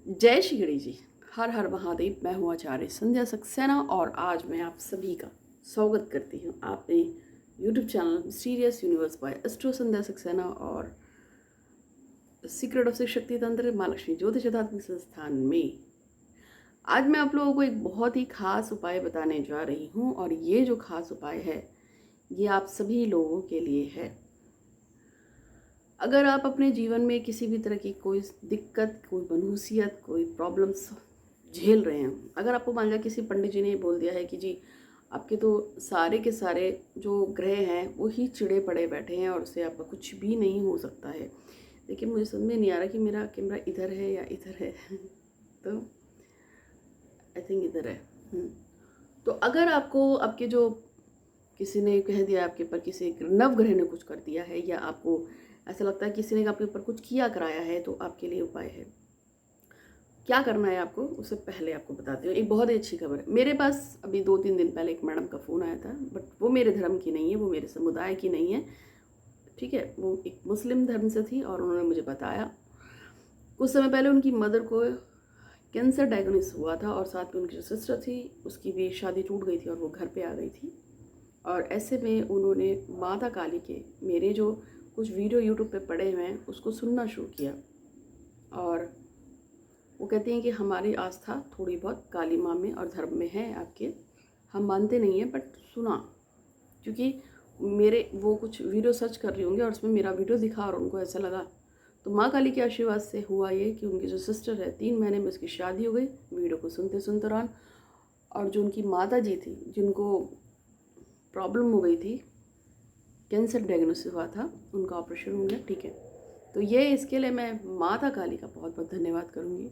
जय श्री गणेश जी। हर हर महादेव। मैं हूँ आचार्य संध्या सक्सेना और आज मैं आप सभी का स्वागत करती हूँ आपने YouTube channel mysterious universe by astro Sandhya Saxena और सीक्रेट ऑफ शक्ति तंत्र माँ लक्ष्मी ज्योतिष आध्यात्मिक संस्थान में। आज मैं आप लोगों को एक बहुत ही खास उपाय बताने जा रही हूँ और ये जो खास उपाय है ये आप सभी लोगों के लिए है। अगर आप अपने जीवन में किसी भी तरह की कोई दिक्कत, कोई मनहूसियत, कोई प्रॉब्लम्स झेल रहे हैं, अगर आपको मान लिया किसी पंडित जी ने बोल दिया है कि जी आपके तो सारे के सारे जो ग्रह हैं वो ही चिड़े पड़े बैठे हैं और उससे आपका कुछ भी नहीं हो सकता है, लेकिन मुझे समझ में नहीं आ रहा कि मेरा कैमरा इधर है या इधर है तो आई थिंक इधर है। तो अगर आपको आपके जो किसी ने कह दिया आपके ऊपर, किसी नवग्रह ने कुछ कर दिया है या आपको ऐसा लगता है किसी ने आपके ऊपर कुछ किया कराया है, तो आपके लिए उपाय है। क्या करना है आपको उससे पहले आपको बताती हूँ एक बहुत ही अच्छी खबर है। मेरे पास अभी 2-3 दिन पहले एक मैडम का फ़ोन आया था, बट वो मेरे धर्म की नहीं है, वो मेरे समुदाय की नहीं है, ठीक है। वो एक मुस्लिम धर्म से थी और उन्होंने मुझे बताया कुछ समय पहले उनकी मदर को कैंसर डायग्नोसिस हुआ था और साथ में उनकी जो सिस्टर थी उसकी भी शादी टूट गई थी और वो घर पे आ गई थी। और ऐसे में उन्होंने माता काली के मेरे जो कुछ वीडियो यूट्यूब पे पड़े हुए हैं उसको सुनना शुरू किया और वो कहती हैं कि हमारी आस्था थोड़ी बहुत काली माँ में और धर्म में है आपके, हम मानते नहीं हैं बट सुना, क्योंकि मेरे वो कुछ वीडियो सर्च कर रही होंगी और उसमें मेरा वीडियो दिखा और उनको ऐसा लगा। तो माँ काली के आशीर्वाद से हुआ ये कि उनकी जो सिस्टर है 3 महीने में उसकी शादी हो गई वीडियो को सुनते सुनते दौरान। और जो उनकी माता जी थी जिनको प्रॉब्लम हो गई थी, कैंसर डायग्नोसिस हुआ था, उनका ऑपरेशन हो गया, ठीक है। तो ये इसके लिए मैं माता काली का बहुत बहुत धन्यवाद करूँगी।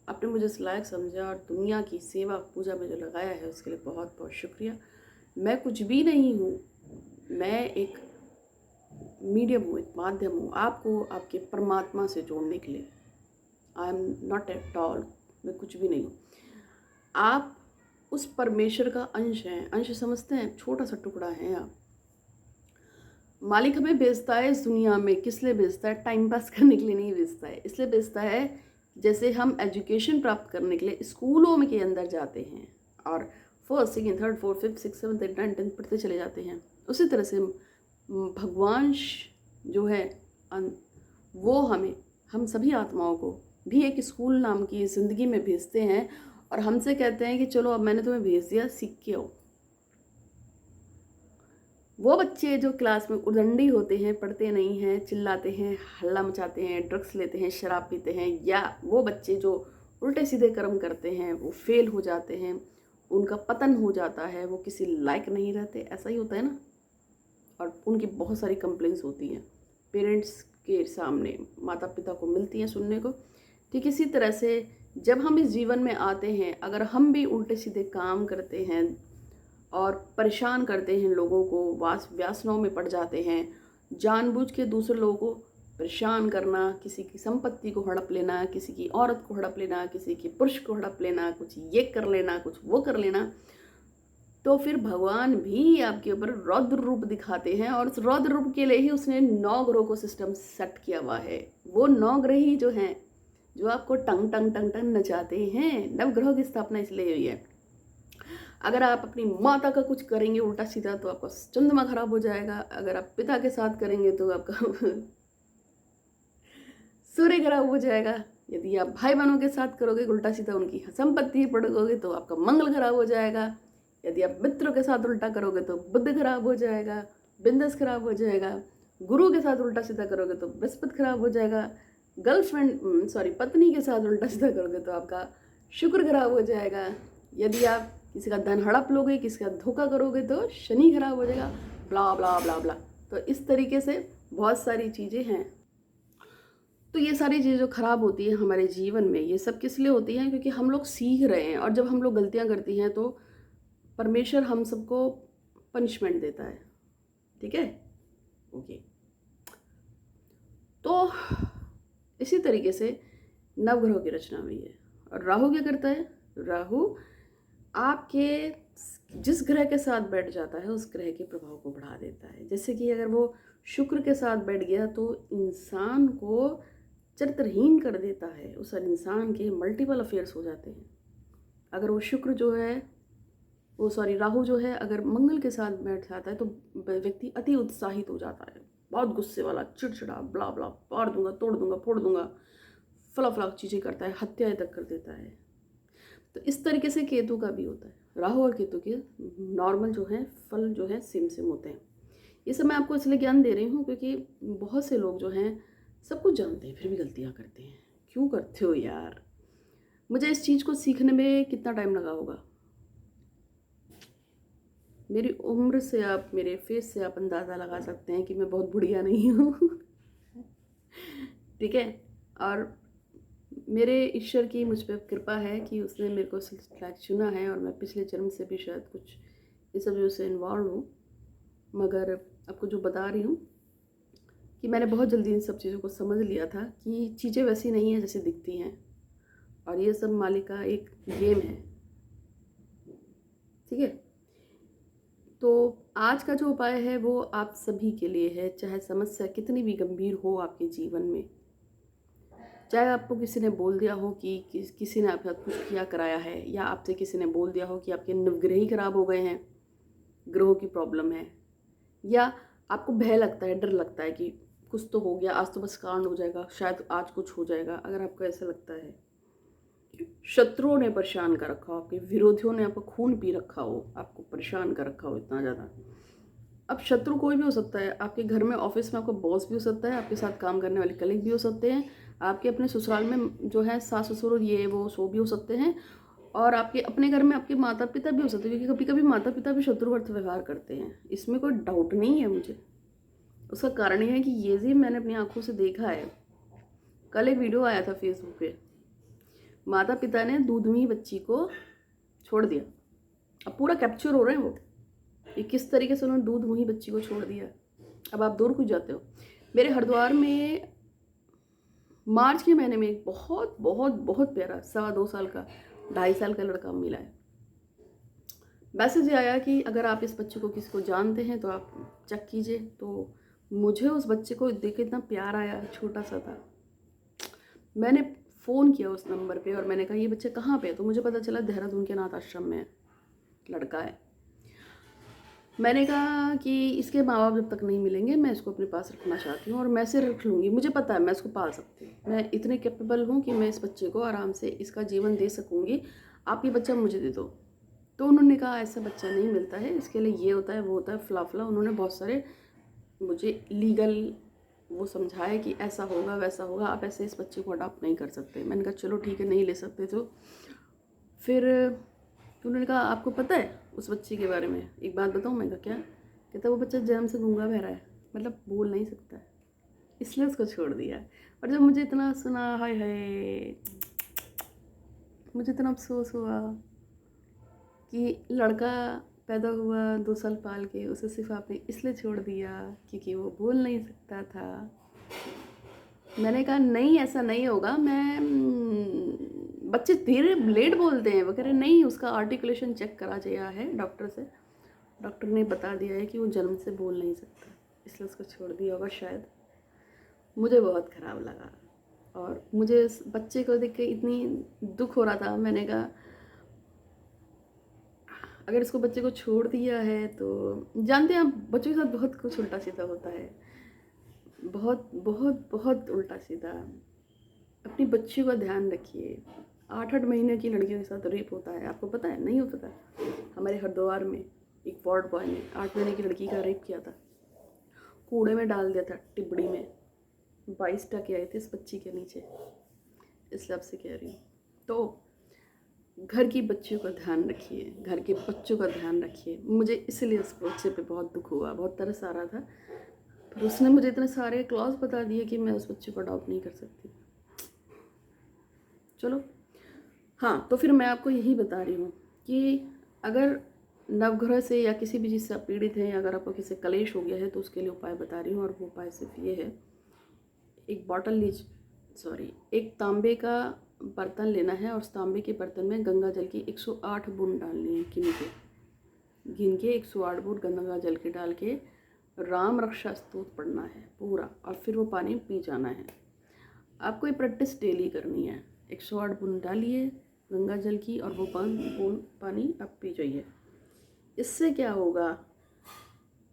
आपने मुझे इस लायक समझा और दुनिया की सेवा पूजा में जो लगाया है उसके लिए बहुत बहुत शुक्रिया। मैं कुछ भी नहीं हूँ, मैं एक मीडियम हूँ, एक माध्यम हूँ आपको आपके परमात्मा से जोड़ने के लिए। I am not at all, मैं कुछ भी नहीं हूँ। आप उस परमेश्वर का अंश हैं। अंश समझते हैं, छोटा सा टुकड़ा है आप। मालिक हमें भेजता है इस दुनिया में, किस लिए भेजता है? टाइम पास करने के लिए नहीं भेजता है, इसलिए भेजता है जैसे हम एजुकेशन प्राप्त करने के लिए स्कूलों में के अंदर जाते हैं और 1st, 2nd, 3rd, 4th, 5th, 6th, 7th, 8th, 9th, 10th पढ़ते चले जाते हैं, उसी तरह से भगवान जो है वो हमें, हम सभी आत्माओं को भी एक स्कूल नाम की ज़िंदगी में भेजते हैं और हमसे कहते हैं कि चलो अब मैंने तुम्हें भेज दिया, सीख के आओ। वो बच्चे जो क्लास में उदंडी होते हैं, पढ़ते नहीं हैं, चिल्लाते हैं, हल्ला मचाते हैं, ड्रग्स लेते हैं, शराब पीते हैं, या वो बच्चे जो उल्टे सीधे कर्म करते हैं वो फेल हो जाते हैं, उनका पतन हो जाता है, वो किसी लायक नहीं रहते, ऐसा ही होता है ना। और उनकी बहुत सारी कंप्लेंट्स होती हैं पेरेंट्स के सामने, माता पिता को मिलती हैं सुनने को। ठीक इसी तरह से जब हम इस जीवन में आते हैं, अगर हम भी उल्टे सीधे काम करते हैं और परेशान करते हैं लोगों को, वासनाओं में पड़ जाते हैं, जानबूझ के दूसरे लोगों को परेशान करना, किसी की संपत्ति को हड़प लेना, किसी की औरत को हड़प लेना, किसी के पुरुष को हड़प लेना, कुछ ये कर लेना, कुछ वो कर लेना, तो फिर भगवान भी आपके ऊपर रौद्र रूप दिखाते हैं और उस रौद्र रूप के लिए ही उसने 9 ग्रहों को सिस्टम सेट किया हुआ है। वो 9 ग्रह ही जो हैं जो आपको टंग टंग टंग टंग नचाते हैं। नवग्रहों की स्थापना इसलिए हुई है। अगर आप अपनी माता का कुछ करेंगे उल्टा सीधा तो आपका चंद्रमा खराब हो जाएगा, अगर आप पिता के साथ करेंगे तो आपका सूर्य खराब हो जाएगा, यदि आप भाई बहनों के साथ करोगे उल्टा सीधा उनकी संपत्ति पड़ोगे तो आपका मंगल खराब हो जाएगा, यदि आप मित्रों के साथ उल्टा करोगे तो बुध खराब हो जाएगा, बिंदस खराब हो जाएगा, गुरु के साथ उल्टा सीधा करोगे तो बृहस्पति खराब हो जाएगा, पत्नी के साथ उल्टा सीधा करोगे तो आपका शुक्र खराब हो जाएगा, यदि आप किसी का धन हड़प लोगे, किसी का धोखा करोगे तो शनि खराब हो जाएगा, ब्ला ब्ला ब्ला ब्ला। तो इस तरीके से बहुत सारी चीज़ें हैं। तो ये सारी चीज़ें जो खराब होती हैं हमारे जीवन में, ये सब किस लिए होती हैं? क्योंकि हम लोग सीख रहे हैं और जब हम लोग गलतियां करती हैं तो परमेश्वर हम सबको पनिशमेंट देता है, ठीक है, ओके। तो इसी तरीके से नवग्रहों की रचना हुई है। और राहु क्या करता है? राहु आपके जिस ग्रह के साथ बैठ जाता है उस ग्रह के प्रभाव को बढ़ा देता है। जैसे कि अगर वो शुक्र के साथ बैठ गया तो इंसान को चरित्रहीन कर देता है, उस इंसान के मल्टीपल अफेयर्स हो जाते हैं। अगर वो शुक्र जो है वो सॉरी राहु जो है अगर मंगल के साथ बैठ जाता है तो व्यक्ति अति उत्साहित हो जाता है, बहुत गुस्से वाला, चिड़चिड़ा, ब्ला ब्ला, पाड़ दूंगा, तोड़ दूंगा, फोड़ दूंगा, फला फला चीज़ें करता है, हत्याएं तक कर देता है। तो इस तरीके से केतु का भी होता है। राहु और केतु के नॉर्मल जो है फल जो है सेम सेम होते हैं। ये सब मैं आपको इसलिए ज्ञान दे रही हूँ क्योंकि बहुत से लोग जो हैं सब कुछ जानते हैं फिर भी गलतियाँ करते हैं। क्यों करते हो यार? मुझे इस चीज़ को सीखने में कितना टाइम लगा होगा? मेरी उम्र से आप, मेरे फेस से आप अंदाज़ा लगा सकते हैं कि मैं बहुत बुढ़िया नहीं हूँ। ठीक है। और मेरे ईश्वर की मुझ पर कृपा है कि उसने मेरे को चुना है और मैं पिछले जन्म से भी शायद कुछ इन सब चीज़ों से इन्वॉल्व हूँ। मगर आपको जो बता रही हूँ कि मैंने बहुत जल्दी इन सब चीज़ों को समझ लिया था कि चीज़ें वैसी नहीं हैं जैसे दिखती हैं, और ये सब मालिक का एक गेम है। ठीक है। तो आज का जो उपाय है वो आप सभी के लिए है, चाहे समस्या कितनी भी गंभीर हो आपके जीवन में, चाहे आपको किसी ने बोल दिया हो कि किसी ने आपके साथ कुछ किया कराया है, या आपसे किसी ने बोल दिया हो कि आपके नवग्रह ही खराब हो गए हैं, ग्रहों की प्रॉब्लम है, या आपको भय लगता है, डर लगता है कि कुछ तो हो गया, आज तो बस कांड हो जाएगा, शायद आज कुछ हो जाएगा। अगर आपको ऐसा लगता है, शत्रुओं ने परेशान कर रखा हो, आपके विरोधियों ने आपको खून पी रखा हो, आपको परेशान कर रखा हो इतना ज़्यादा। अब शत्रु कोई भी हो सकता है, आपके घर में, ऑफिस में आपका बॉस भी हो सकता है, आपके साथ काम करने वाले कलीग भी हो सकते हैं, आपके अपने ससुराल में जो है सास ससुर ये वो सो भी हो सकते हैं, और आपके अपने घर में आपके माता पिता भी हो सकते हैं, क्योंकि कभी कभी माता पिता भी शत्रुवर्त व्यवहार करते हैं, इसमें कोई डाउट नहीं है मुझे। उसका कारण ये है कि ये जी मैंने अपनी आंखों से देखा है। कल एक वीडियो आया था फेसबुक पे, माता पिता ने दूधनी बच्ची को छोड़ दिया। अब पूरा कैप्चर हो रहे हैं वो, ये किस तरीके से उन्होंने दूध वही बच्ची को छोड़ दिया। अब आप दूर कुछ जाते हो। मेरे हरिद्वार में मार्च के महीने में एक बहुत बहुत बहुत प्यारा 2.25 साल का 2.5 साल का लड़का मिला है। मैसेज आया कि अगर आप इस बच्चे को किसी को जानते हैं तो आप चेक कीजिए। तो मुझे उस बच्चे को देख के इतना प्यार आया, छोटा सा था। मैंने फ़ोन किया उस नंबर पे और मैंने कहा ये बच्चा कहाँ पे है, तो मुझे पता चला देहरादून के अनाथ आश्रम में लड़का है। मैंने कहा कि इसके माँ बाप जब तक नहीं मिलेंगे मैं इसको अपने पास रखना चाहती हूँ, और मैं इसे रख लूँगी, मुझे पता है मैं इसको पाल सकती हूँ, मैं इतने कैपेबल हूँ कि मैं इस बच्चे को आराम से इसका जीवन दे सकूँगी, आप ये बच्चा मुझे दे दो। तो उन्होंने कहा ऐसा बच्चा नहीं मिलता है, इसके लिए ये होता है वो होता है फला फला। उन्होंने बहुत सारे मुझे लीगल वो समझाया कि ऐसा होगा वैसा होगा, आप ऐसे इस बच्चे को अडॉप्ट नहीं कर सकते। मैंने कहा चलो ठीक है, नहीं ले सकते तो फिर उन्होंने कहा आपको पता है उस बच्चे के बारे में, एक बात बताऊँ? मैं कहा क्या? कहता वो बच्चा जन्म से गूंगा बहरा है, मतलब बोल नहीं सकता है, इसलिए उसको छोड़ दिया। और जब मुझे इतना सुना, हाय हाय, मुझे इतना अफसोस हुआ कि लड़का पैदा हुआ 2 साल पाल के, उसे सिर्फ आपने इसलिए छोड़ दिया क्योंकि वो बोल नहीं सकता था। मैंने कहा नहीं ऐसा नहीं होगा, मैं बच्चे धीरे लेट बोलते हैं। वो कह रहे नहीं, उसका आर्टिकुलेशन चेक करा गया है डॉक्टर से, डॉक्टर ने बता दिया है कि वो जन्म से बोल नहीं सकता, इसलिए उसको छोड़ दिया होगा शायद। मुझे बहुत ख़राब लगा और मुझे इस बच्चे को देख के इतनी दुख हो रहा था। मैंने कहा अगर इसको बच्चे को छोड़ दिया है तो जानते हैं आप बच्चों के साथ बहुत कुछ उल्टा सीधा होता है, बहुत बहुत बहुत उल्टा सीधा। अपनी बच्ची का ध्यान रखिए। 8-8 महीने की लड़कियों के साथ रेप होता है, आपको पता है? नहीं होता था। हमारे हरिद्वार में एक वार्ड बॉय ने 8 महीने की लड़की का रेप किया था, कूड़े में डाल दिया था, टिबड़ी में। 22 टके आए थे इस बच्ची के नीचे, इसलिए आपसे कह रही हूँ। तो घर की बच्चियों का ध्यान रखिए, घर के बच्चों का ध्यान रखिए। मुझे इसलिए उस बच्चे पे बहुत दुख हुआ, बहुत तरस आ रहा था, पर उसने मुझे इतने सारे क्लॉज बता दिए कि मैं उस बच्चे को अडॉप्ट नहीं कर सकती। चलो हाँ, तो फिर मैं आपको यही बता रही हूँ कि अगर नवग्रह से या किसी भी चीज़ से आप पीड़ित हैं, या अगर आपको किसी कलेश हो गया है तो उसके लिए उपाय बता रही हूँ। और वो उपाय सिर्फ ये है, एक तांबे का बर्तन लेना है और उस तांबे के बर्तन में गंगा जल की 108 बूंद डालनी है, गिन के 108 बूंद गंगा जल के डाल के राम रक्षा स्तोत्र पढ़ना है पूरा, और फिर वो पानी पी जाना है। आपको ये प्रैक्टिस डेली करनी है। 108 बूंद डालिए गंगा जल की और वो पानी आप पी जाइए। इससे क्या होगा,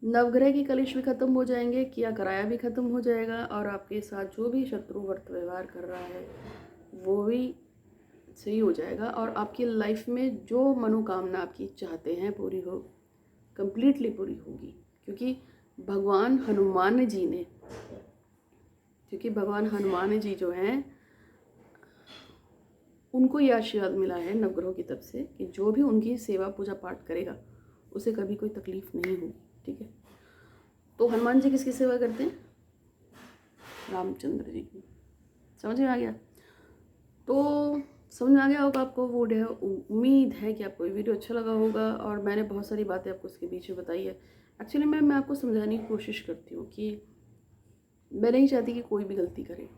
नवग्रह की कलेश भी खत्म हो जाएंगे, किया कराया भी खत्म हो जाएगा, और आपके साथ जो भी शत्रु वर्त व्यवहार कर रहा है वो भी सही हो जाएगा, और आपकी लाइफ में जो मनोकामना आपकी चाहते हैं पूरी हो, कंप्लीटली पूरी होगी। क्योंकि भगवान हनुमान जी जो हैं उनको ये आशीर्वाद मिला है नवग्रहों की तरफ से कि जो भी उनकी सेवा पूजा पाठ करेगा उसे कभी कोई तकलीफ नहीं होगी। ठीक है, तो हनुमान जी किसकी सेवा करते हैं? रामचंद्र जी की। समझ में आ गया? तो समझ में आ गया होगा आपको। वो उम्मीद है कि आपको ये वीडियो अच्छा लगा होगा, और मैंने बहुत सारी बातें आपको इसके पीछे बताई है। एक्चुअली मैं आपको समझाने की कोशिश करती हूँ कि मैं नहीं चाहती कि कोई भी गलती करे।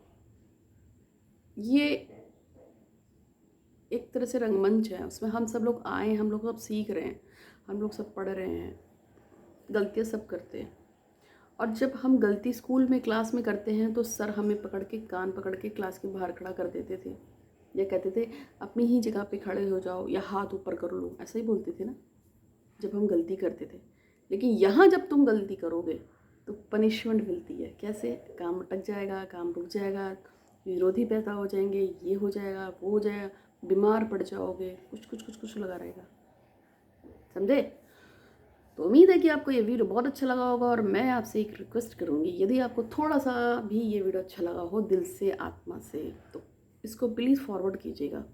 ये एक तरह से रंगमंच है, उसमें हम सब लोग आए, हम लोग सब सीख रहे हैं, हम लोग सब पढ़ रहे हैं, गलतियाँ सब करते हैं। और जब हम गलती स्कूल में क्लास में करते हैं तो सर हमें पकड़ के कान पकड़ के क्लास के बाहर खड़ा कर देते थे, या कहते थे अपनी ही जगह पे खड़े हो जाओ या हाथ ऊपर कर लो, ऐसा ही बोलते थे ना जब हम गलती करते थे। लेकिन यहाँ जब तुम गलती करोगे तो पनिशमेंट मिलती है। कैसे? काम अटक जाएगा, काम रुक जाएगा, विरोधी पैदा हो जाएंगे, ये हो जाएगा, वो हो जाएगा, बीमार पड़ जाओगे, कुछ लगा रहेगा। समझे? तो उम्मीद है कि आपको ये वीडियो बहुत अच्छा लगा होगा, और मैं आपसे एक रिक्वेस्ट करूँगी, यदि आपको थोड़ा सा भी ये वीडियो अच्छा लगा हो दिल से, आत्मा से, तो इसको प्लीज़ फॉरवर्ड कीजिएगा।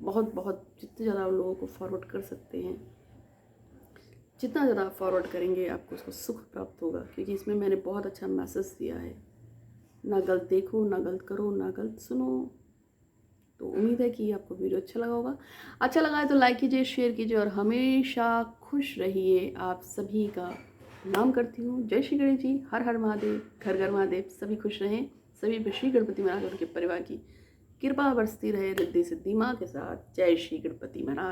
बहुत जितने ज़्यादा लोगों को फॉरवर्ड कर सकते हैं, जितना ज़्यादा आप फॉरवर्ड करेंगे आपको उसको सुख प्राप्त होगा। क्योंकि इसमें मैंने बहुत अच्छा मैसेज दिया है, ना गलत देखो, ना गलत करो, ना गलत सुनो। तो उम्मीद है कि आपको वीडियो अच्छा लगा होगा। अच्छा लगा है तो लाइक कीजिए, शेयर कीजिए, और हमेशा खुश रहिए। आप सभी का नाम करती हूँ। जय श्री गणेश जी, हर हर महादेव, घर घर महादेव। सभी खुश रहें, सभी पे श्री गणपति महाराज उनके परिवार की कृपा बरसती रहे, रिद्धि सिद्धि माँ के साथ। जय श्री गणपति महाराज।